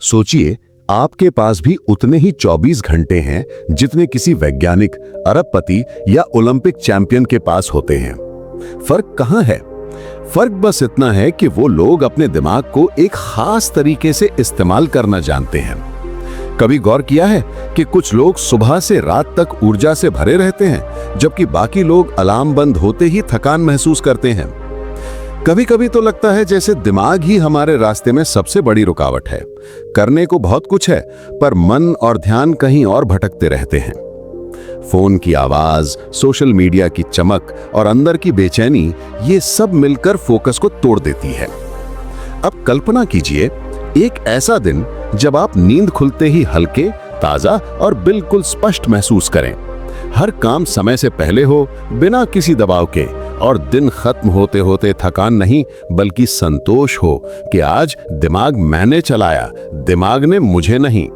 सोचिए, आपके पास भी उतने ही 24 घंटे हैं जितने किसी वैज्ञानिक, अरबपति या ओलंपिक चैंपियन के पास होते हैं। फर्क कहां है? फर्क बस इतना है कि वो लोग अपने दिमाग को एक खास तरीके से इस्तेमाल करना जानते हैं। कभी गौर किया है कि कुछ लोग सुबह से रात तक ऊर्जा से भरे रहते हैं, जबकि बाकी लोग अलार्म बंद होते ही थकान महसूस करते हैं। कभी कभी तो लगता है जैसे दिमाग ही हमारे रास्ते में सबसे बड़ी रुकावट है। करने को बहुत कुछ है, पर मन और ध्यान कहीं और भटकते रहते हैं। फोन की आवाज, सोशल मीडिया की चमक और अंदर की बेचैनी, ये सब मिलकर फोकस को तोड़ देती है। अब कल्पना कीजिए एक ऐसा दिन जब आप नींद खुलते ही हल्के, ताजा और बिल्कुल स्पष्ट महसूस करें। हर काम समय से पहले हो, बिना किसी दबाव के, और दिन खत्म होते होते थकान नहीं बल्कि संतोष हो कि आज दिमाग मैंने चलाया, दिमाग ने मुझे नहीं।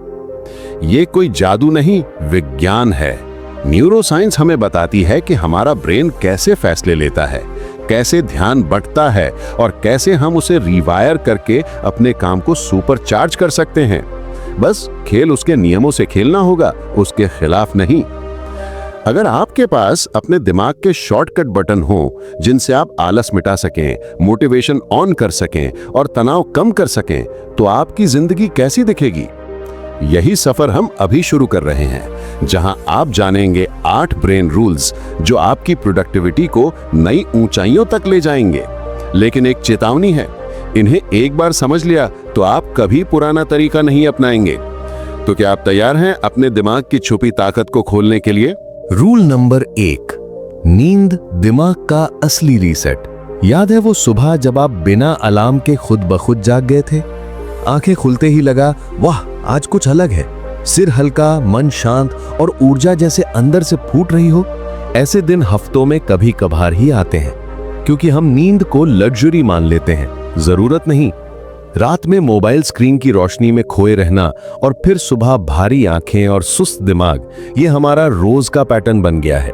ये कोई जादू नहीं, विज्ञान है। न्यूरोसाइंस हमें बताती है कि हमारा ब्रेन कैसे फैसले लेता है, कैसे ध्यान बंटता है और कैसे हम उसे रिवायर करके अपने काम को सुपरचार्ज कर सकते हैं। बस खेल उसके नियमों से खेलना होगा, उसके खिलाफ नहीं। अगर आपके पास अपने दिमाग के शॉर्टकट बटन हो जिनसे आप आलस मिटा सकें, मोटिवेशन ऑन कर सकें और तनाव कम कर सकें, तो आपकी जिंदगी कैसी दिखेगी? यही सफर हम अभी शुरू कर रहे हैं, जहां आप जानेंगे 8 ब्रेन रूल्स जो आपकी प्रोडक्टिविटी को नई ऊंचाइयों तक ले जाएंगे। लेकिन एक चेतावनी है, इन्हें एक बार समझ लिया तो आप कभी पुराना तरीका नहीं अपनाएंगे। तो क्या आप तैयार हैं अपने दिमाग की छुपी ताकत को खोलने के लिए? रूल नंबर 1, नींद दिमाग का असली रीसेट। याद है वो सुबह जब आप बिना अलार्म के खुद ब खुद जाग गए थे? आंखें खुलते ही लगा, वाह आज कुछ अलग है। सिर हल्का, मन शांत और ऊर्जा जैसे अंदर से फूट रही हो। ऐसे दिन हफ्तों में कभी कभार ही आते हैं, क्योंकि हम नींद को लग्जरी मान लेते हैं, जरूरत नहीं। रात में मोबाइल स्क्रीन की रोशनी में खोए रहना और फिर सुबह भारी आंखें और सुस्त दिमाग, ये हमारा रोज का पैटर्न बन गया है।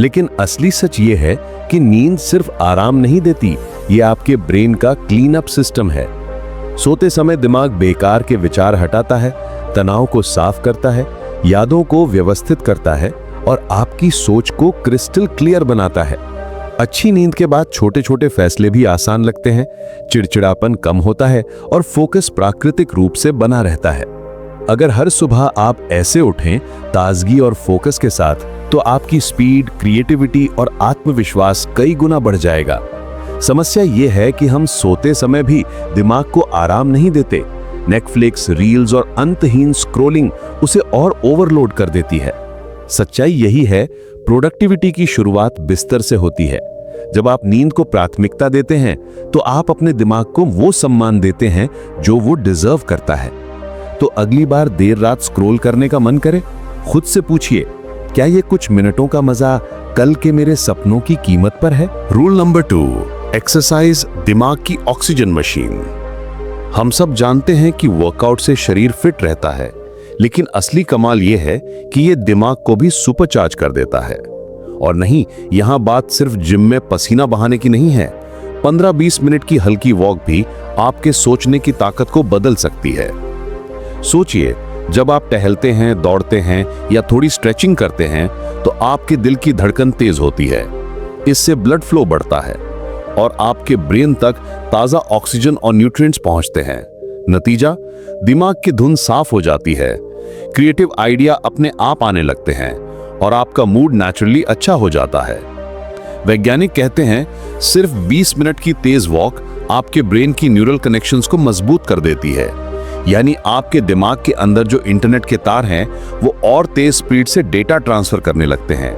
लेकिन असली सच ये है कि नींद सिर्फ आराम नहीं देती, ये आपके ब्रेन का क्लीन अप सिस्टम है। सोते समय दिमाग बेकार के विचार हटाता है, तनाव को साफ करता है, यादों को व्यवस्थित करता है और आपकी सोच को क्रिस्टल क्लियर बनाता है। अच्छी नींद के बाद छोटे छोटे फैसले भी आसान लगते हैं, चिड़चिड़ापन कम होता है और फोकस प्राकृतिक रूप से बना रहता है। अगर हर सुबह आप ऐसे उठें ताजगी और फोकस के साथ, तो आपकी स्पीड, क्रिएटिविटी और आत्मविश्वास कई गुना बढ़ जाएगा। समस्या ये है कि हम सोते समय भी दिमाग को आराम नहीं देते। नेटफ्लिक्स, रील्स और अंतहीन स्क्रॉलिंग उसे और ओवरलोड कर देती है। सच्चाई यही है, प्रोडक्टिविटी की शुरुआत बिस्तर से होती है। जब आप नींद को प्राथमिकता देते हैं, तो आप अपने दिमाग को वो सम्मान देते हैं जो वो डिजर्व करता है। तो अगली बार देर रात स्क्रॉल करने का मन करे, खुद से पूछिए, क्या ये कुछ मिनटों का मजा कल के मेरे सपनों की कीमत पर है? रूल नंबर 2, एक्सरसाइज दिमाग की ऑक्सीजन मशीन। हम सब जानते हैं कि वर्कआउट से शरीर फिट रहता है, लेकिन असली कमाल यह है कि यह दिमाग को भी सुपरचार्ज कर देता है। और नहीं, यहां बात सिर्फ जिम में पसीना बहाने की नहीं है। 15-20 मिनट की हल्की वॉक भी आपके सोचने की ताकत को बदल सकती है। सोचिए, जब आप टहलते हैं, दौड़ते हैं या थोड़ी स्ट्रेचिंग करते हैं, तो आपके दिल की धड़कन तेज होती है। इससे ब्लड फ्लो बढ़ता है और आपके ब्रेन तक ताजा ऑक्सीजन और न्यूट्रिएंट्स पहुंचते हैं। नतीजा, दिमाग की धुन साफ हो जाती है, क्रिएटिव आइडिया अपने आप आने लगते हैं और आपका मूड नेचुरली अच्छा हो जाता है। वैज्ञानिक कहते हैं, सिर्फ 20 मिनट की तेज वॉक आपके ब्रेन की न्यूरल कनेक्शंस को मजबूत कर देती है। यानी आपके दिमाग के अंदर जो इंटरनेट के तार हैं, वो और तेज स्पीड से डेटा ट्रांसफर करने लगते हैं।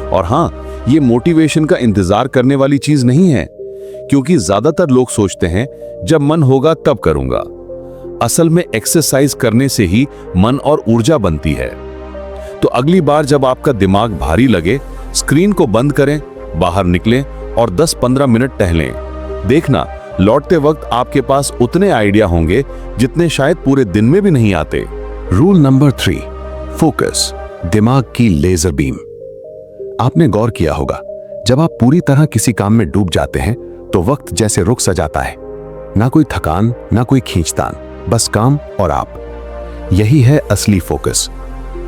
और हाँ, ये मोटिवेशन का इंतजार करने वाली चीज नहीं है, क्योंकि ज्यादातर लोग सोचते हैं जब मन होगा तब करूंगा। असल में एक्सरसाइज करने से ही मन और ऊर्जा बनती है। तो अगली बार जब आपका दिमाग भारी लगे, स्क्रीन को बंद करें, बाहर निकलें और 10-15 मिनट टहलें। देखना, लौटते वक्त आपके पास उतने आइडिया होंगे जितने शायद पूरे दिन में भी नहीं आते। रूल नंबर 3, फोकस दिमाग की लेजर बीम। आपने गौर किया होगा, जब आप पूरी तरह किसी काम में डूब जाते हैं तो वक्त जैसे रुक सा जाता है। ना कोई थकान, ना कोई खींचतान, बस काम और आप। यही है असली फोकस,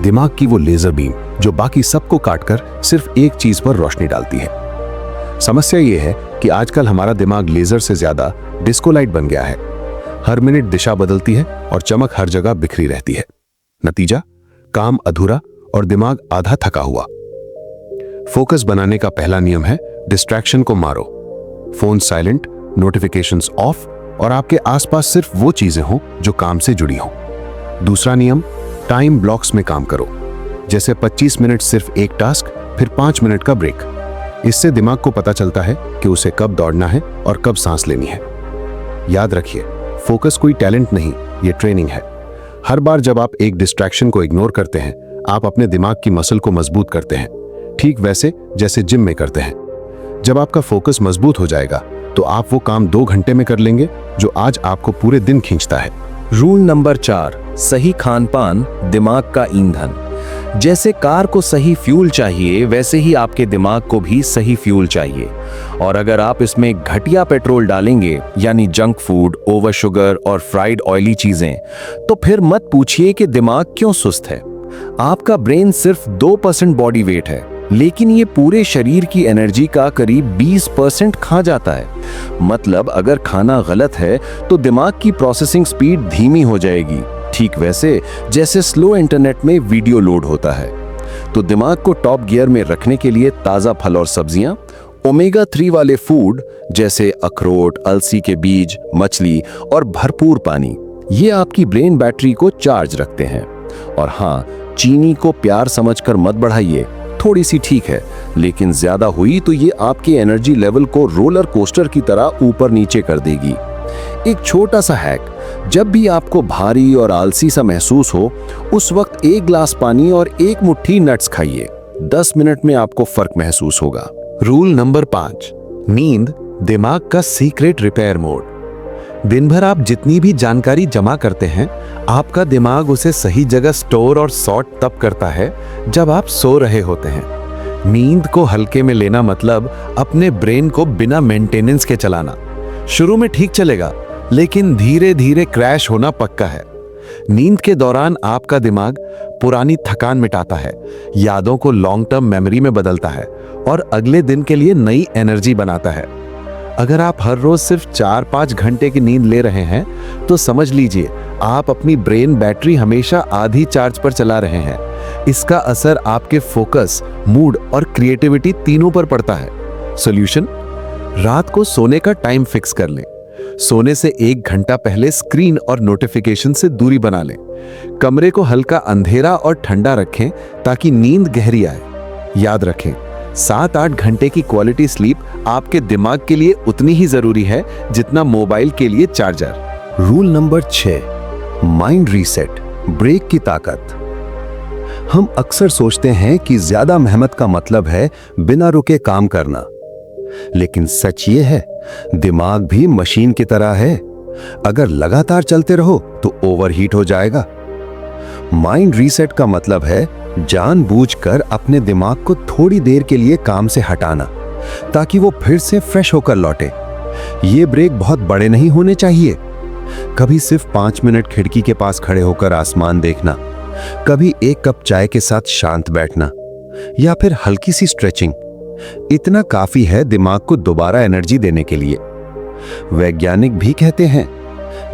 दिमाग की वो लेजर बीम जो बाकी सबको काटकर सिर्फ एक चीज पर रोशनी डालती है। समस्या ये है कि आजकल हमारा दिमाग लेजर से ज्यादा डिस्को लाइट बन गया है। हर मिनट दिशा बदलती है और चमक हर जगह बिखरी रहती है। नतीजा, काम अधूरा और दिमाग आधा थका हुआ। फोकस बनाने का पहला नियम है डिस्ट्रैक्शन को मारो। फोन साइलेंट, नोटिफिकेशंस ऑफ और आपके आसपास सिर्फ वो चीजें हों जो काम से जुड़ी हों। दूसरा नियम, टाइम ब्लॉक्स में काम करो। जैसे 25 मिनट सिर्फ एक टास्क, फिर 5 मिनट का ब्रेक। इससे दिमाग को पता चलता है कि उसे कब दौड़ना है और कब सांस लेनी है। याद रखिए, फोकस कोई टैलेंट नहीं, ये ट्रेनिंग है। हर बार जब आप एक डिस्ट्रैक्शन को इग्नोर करते हैं, आप अपने दिमाग की मसल को मजबूत करते हैं, ठीक वैसे जैसे जिम में करते हैं। जब आपका फोकस मजबूत हो जाएगा तो आप वो काम 2 घंटे में कर लेंगे जो आज आपको पूरे दिन खींचता है। रूल नंबर 4, सही खान-पान दिमाग का ईंधन। जैसे कार को सही फ्यूल चाहिए, वैसे ही आपके दिमाग को भी सही फ्यूल चाहिए। और अगर आप इसमें घटिया पेट्रोल डालेंगे, यानी जंक फूड, ओवर शुगर और फ्राइड ऑयली चीजें, तो फिर मत पूछिए कि दिमाग क्यों सुस्त है। आपका ब्रेन सिर्फ 2% बॉडी वेट है, लेकिन ये पूरे शरीर की एनर्जी का करीब 20% खा जाता है। मतलब अगर खाना गलत है तो दिमाग की प्रोसेसिंग स्पीड धीमी हो जाएगी, ठीक वैसे जैसे स्लो इंटरनेट में वीडियो लोड होता है। तो दिमाग को टॉप गियर में रखने के लिए ताज़ा फल और सब्जियां, ओमेगा 3 वाले फूड जैसे अखरोट, अलसी के बीज, मछली और भरपूर पानी, ये आपकी ब्रेन बैटरी को चार्ज रखते हैं। और हाँ, चीनी को प्यार समझकर मत बढ़ाइए, थोड़ी सी ठीक है, लेकिन ज्यादा हुई तो ये आपके एनर्जी लेवल को रोलर कोस्टर की तरह ऊपर नीचे कर देगी। एक छोटा सा हैक, जब भी आपको भारी और आलसी सा महसूस हो, उस वक्त 1 ग्लास पानी और 1 मुट्ठी नट्स खाइए। 10 मिनट में आपको फर्क महसूस होगा। रूल नंबर 5, नींद दिमाग का सीक्रेट रिपेयर मोड। दिन भर आप जितनी भी जानकारी जमा करते हैं, आपका दिमाग उसे सही जगह स्टोर और सॉर्ट तब करता है जब आप सो रहे होते हैं। नींद को हल्के में लेना मतलब अपने ब्रेन को बिना मेंटेनेंस के चलाना। शुरू में ठीक चलेगा, लेकिन धीरे धीरे क्रैश होना पक्का है। नींद के दौरान आपका दिमाग पुरानी थकान मिटाता है, यादों को लॉन्ग टर्म मेमोरी में बदलता है और अगले दिन के लिए नई एनर्जी बनाता है। अगर आप हर रोज सिर्फ 4-5 घंटे की नींद ले रहे हैं, तो समझ लीजिए आप अपनी ब्रेन बैटरी हमेशा आधी चार्ज पर चला रहे हैं। इसका असर आपके फोकस, मूड और क्रिएटिविटी तीनों पर पड़ता है। सॉल्यूशन, रात को सोने का टाइम फिक्स कर लें। सोने से 1 घंटा पहले स्क्रीन और नोटिफिकेशन से दूरी बना लें। कमरे को हल्का अंधेरा और ठंडा रखें ताकि नींद गहरी आए। याद रखें, 7-8 घंटे की क्वालिटी स्लीप आपके दिमाग के लिए उतनी ही जरूरी है जितना मोबाइल के लिए charger. Rule number 6, mind reset, break की ताकत। हम अक्सर सोचते हैं कि ज्यादा मेहनत का मतलब है बिना रुके काम करना, लेकिन सच ये है, दिमाग भी मशीन की तरह है। अगर लगातार चलते रहो तो ओवरहीट हो जाएगा। माइंड रीसेट का मतलब है जानबूझकर अपने दिमाग को थोड़ी देर के लिए काम से हटाना, ताकि वो फिर से फ्रेश होकर लौटे। ये ब्रेक बहुत बड़े नहीं होने चाहिए। कभी सिर्फ 5 मिनट खिड़की के पास खड़े होकर आसमान देखना, कभी 1 कप चाय के साथ शांत बैठना, या फिर हल्की सी स्ट्रेचिंग। इतना काफी है दिमाग को दोबारा एनर्जी देने के लिए। वैज्ञानिक भी कहते हैं,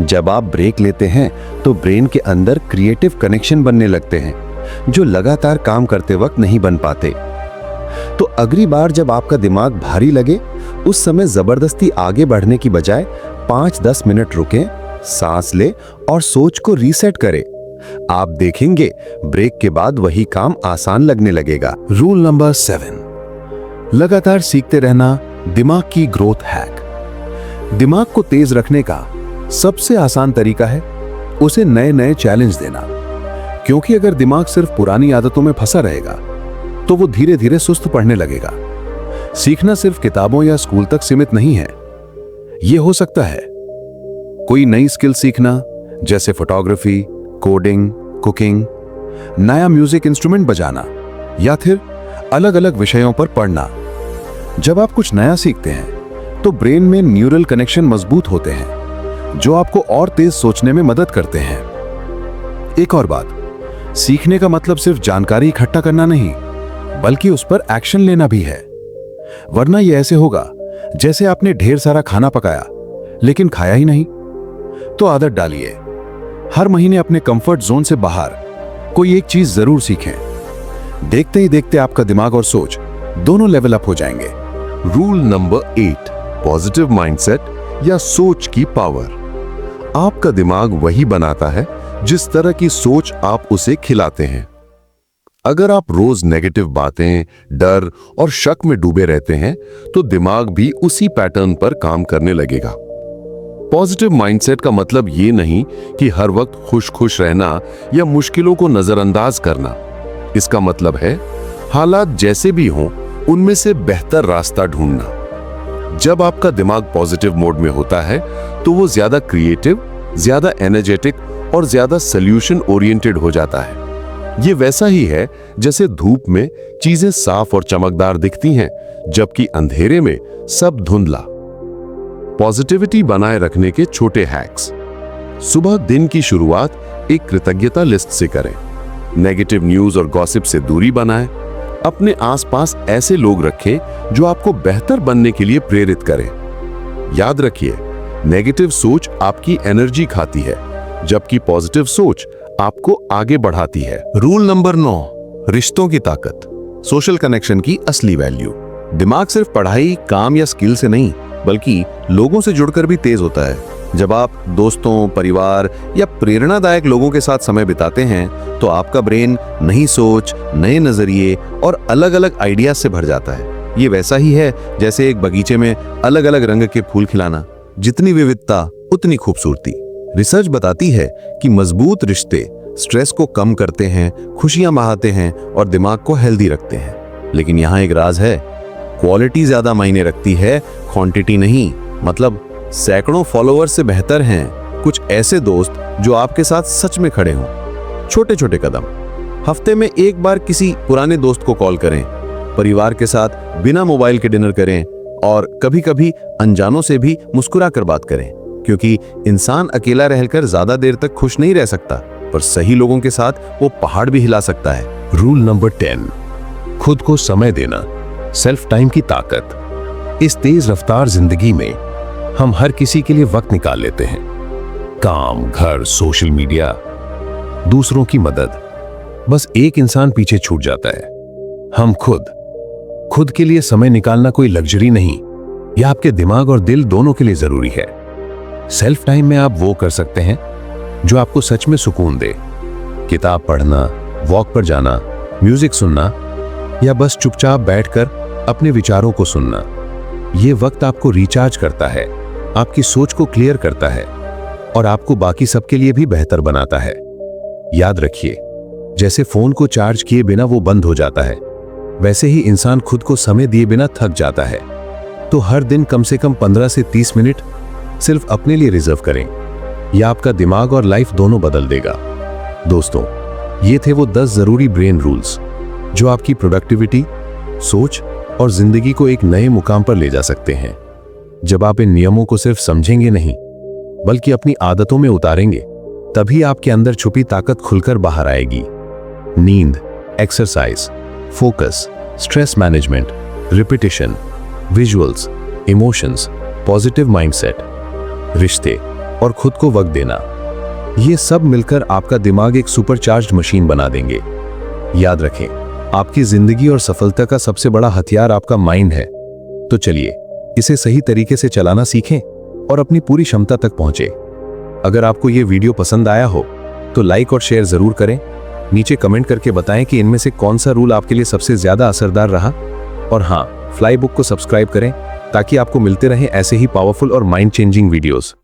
जब आप ब्रेक लेते हैं तो ब्रेन के अंदर क्रिएटिव कनेक्शन बनने लगते हैं जो लगातार काम करते वक्त नहीं बन पाते। तो अगली बार जब आपका दिमाग भारी लगे, उस समय जबरदस्ती आगे बढ़ने की बजाय 5-10 मिनट रुकें, सांस लें और सोच को रीसेट करें। आप देखेंगे ब्रेक के बाद वही काम आसान लगने लगेगा। रूल नंबर 7, लगातार सीखते रहना दिमाग की ग्रोथ हैक। दिमाग को तेज रखने का सबसे आसान तरीका है उसे नए नए चैलेंज देना, क्योंकि अगर दिमाग सिर्फ पुरानी आदतों में फंसा रहेगा तो वो धीरे धीरे सुस्त पड़ने लगेगा। सीखना सिर्फ किताबों या स्कूल तक सीमित नहीं है। यह हो सकता है कोई नई स्किल सीखना, जैसे फोटोग्राफी, कोडिंग, कुकिंग, नया म्यूजिक इंस्ट्रूमेंट बजाना, या फिर अलग अलग विषयों पर पढ़ना। जब आप कुछ नया सीखते हैं तो ब्रेन में न्यूरल कनेक्शन मजबूत होते हैं जो आपको और तेज सोचने में मदद करते हैं। एक और बात, सीखने का मतलब सिर्फ जानकारी इकट्ठा करना नहीं, बल्कि उस पर एक्शन लेना भी है। वरना यह ऐसे होगा जैसे आपने ढेर सारा खाना पकाया लेकिन खाया ही नहीं। तो आदत डालिए, हर महीने अपने कंफर्ट जोन से बाहर कोई एक चीज जरूर सीखें। देखते ही देखते आपका दिमाग और सोच दोनों लेवल अप हो जाएंगे। रूल नंबर 8, पॉजिटिव माइंडसेट या सोच की पावर। आपका दिमाग वही बनाता है जिस तरह की सोच आप उसे खिलाते हैं। अगर आप रोज नेगेटिव बातें, डर और शक में डूबे रहते हैं तो दिमाग भी उसी पैटर्न पर काम करने लगेगा। पॉजिटिव माइंडसेट का मतलब ये नहीं कि हर वक्त खुश खुश रहना या मुश्किलों को नजरअंदाज करना। इसका मतलब है हालात जैसे भी हों उनमें से बेहतर रास्ता ढूंढना। जब आपका दिमाग पॉजिटिव मोड में होता है तो वो ज्यादा क्रिएटिव, ज्यादा एनर्जेटिक और ज्यादा सॉल्यूशन ओरिएंटेड हो जाता है। ये वैसा ही है जैसे धूप में चीजें साफ और चमकदार दिखती हैं, जबकि अंधेरे में सब धुंधला। पॉजिटिविटी बनाए रखने के छोटे हैक्स। सुबह दिन की शुरुआत एक कृतज्ञता लिस्ट से करें। नेगेटिव न्यूज और गॉसिप से दूरी बनाएं। अपने आसपास ऐसे लोग रखें जो आपको बेहतर बनने के लिए प्रेरित करें। याद रखिए, नेगेटिव सोच आपकी एनर्जी खाती है, जबकि पॉजिटिव सोच आपको आगे बढ़ाती है। रूल नंबर 9, रिश्तों की ताकत, सोशल कनेक्शन की असली वैल्यू। दिमाग सिर्फ पढ़ाई, काम या स्किल से नहीं, बल्कि लोगों से जुड़कर भी तेज होता है। जब आप दोस्तों, परिवार या प्रेरणादायक लोगों के साथ समय बिताते हैं तो आपका ब्रेन नई सोच, नए नजरिए और अलग अलग आइडियाज से भर जाता है। ये वैसा ही है जैसे एक बगीचे में अलग अलग रंग के फूल खिलाना। जितनी विविधता उतनी खूबसूरती। रिसर्च बताती है कि मजबूत रिश्ते स्ट्रेस को कम करते हैं, खुशियां बढ़ाते हैं और दिमाग को हेल्दी रखते हैं। लेकिन यहाँ एक राज है, क्वालिटी ज्यादा मायने रखती है, क्वांटिटी नहीं। मतलब सैकड़ों फॉलोअर्स से बेहतर हैं कुछ ऐसे दोस्त जो आपके साथ सच में खड़े हों। छोटे छोटे कदम, हफ्ते में एक बार किसी पुराने दोस्त को कॉल करें, परिवार के साथ बिना मोबाइल के डिनर करें और कभी कभी अनजानों से भी मुस्कुरा कर बात करें। क्योंकि इंसान अकेला रहकर ज्यादा देर तक खुश नहीं रह सकता, पर सही लोगों के साथ वो पहाड़ भी हिला सकता है। रूल नंबर 10, खुद को समय देना, सेल्फ टाइम की ताकत। इस तेज रफ्तार जिंदगी में हम हर किसी के लिए वक्त निकाल लेते हैं। काम, घर, सोशल मीडिया, दूसरों की मदद। बस एक इंसान पीछे छूट जाता है, हम खुद के लिए समय निकालना कोई लग्जरी नहीं, यह आपके दिमाग और दिल दोनों के लिए जरूरी है। सेल्फ टाइम में आप वो कर सकते हैं जो आपको सच में सुकून दे। किताब पढ़ना, वॉक पर जाना, म्यूजिक सुनना या बस चुपचाप बैठकर अपने विचारों को सुनना। ये वक्त आपको रिचार्ज करता है, आपकी सोच को क्लियर करता है और आपको बाकी सबके लिए भी बेहतर बनाता है। याद रखिए, जैसे फोन को चार्ज किए बिना वो बंद हो जाता है, वैसे ही इंसान खुद को समय दिए बिना थक जाता है। तो हर दिन कम से कम 15 से 30 मिनट सिर्फ अपने लिए रिजर्व करें। यह आपका दिमाग और लाइफ दोनों बदल देगा। दोस्तों, ये थे वो 10 जरूरी ब्रेन रूल्स जो आपकी प्रोडक्टिविटी, सोच और जिंदगी को एक नए मुकाम पर ले जा सकते हैं। जब आप इन नियमों को सिर्फ समझेंगे नहीं, बल्कि अपनी आदतों में उतारेंगे, तभी आपके अंदर छुपी ताकत खुलकर बाहर आएगी। नींद, exercise, focus, stress management, repetition, visuals, emotions, positive mindset, रिश्ते और खुद को वक्त देना, ये सब मिलकर आपका दिमाग एक सुपरचार्ज्ड मशीन बना देंगे। याद रखें, आपकी जिंदगी और सफलता का सबसे बड़ा हथियार आपका माइंड है। तो चलिए इसे सही तरीके से चलाना सीखें और अपनी पूरी क्षमता तक पहुंचे। अगर आपको यह वीडियो पसंद आया हो तो लाइक और शेयर जरूर करें। नीचे कमेंट करके बताएं कि इनमें से कौन सा रूल आपके लिए सबसे ज्यादा असरदार रहा। और हाँ, फ्लाई बुक को सब्सक्राइब करें ताकि आपको मिलते रहें ऐसे ही पावरफुल और माइंड चेंजिंग वीडियोस।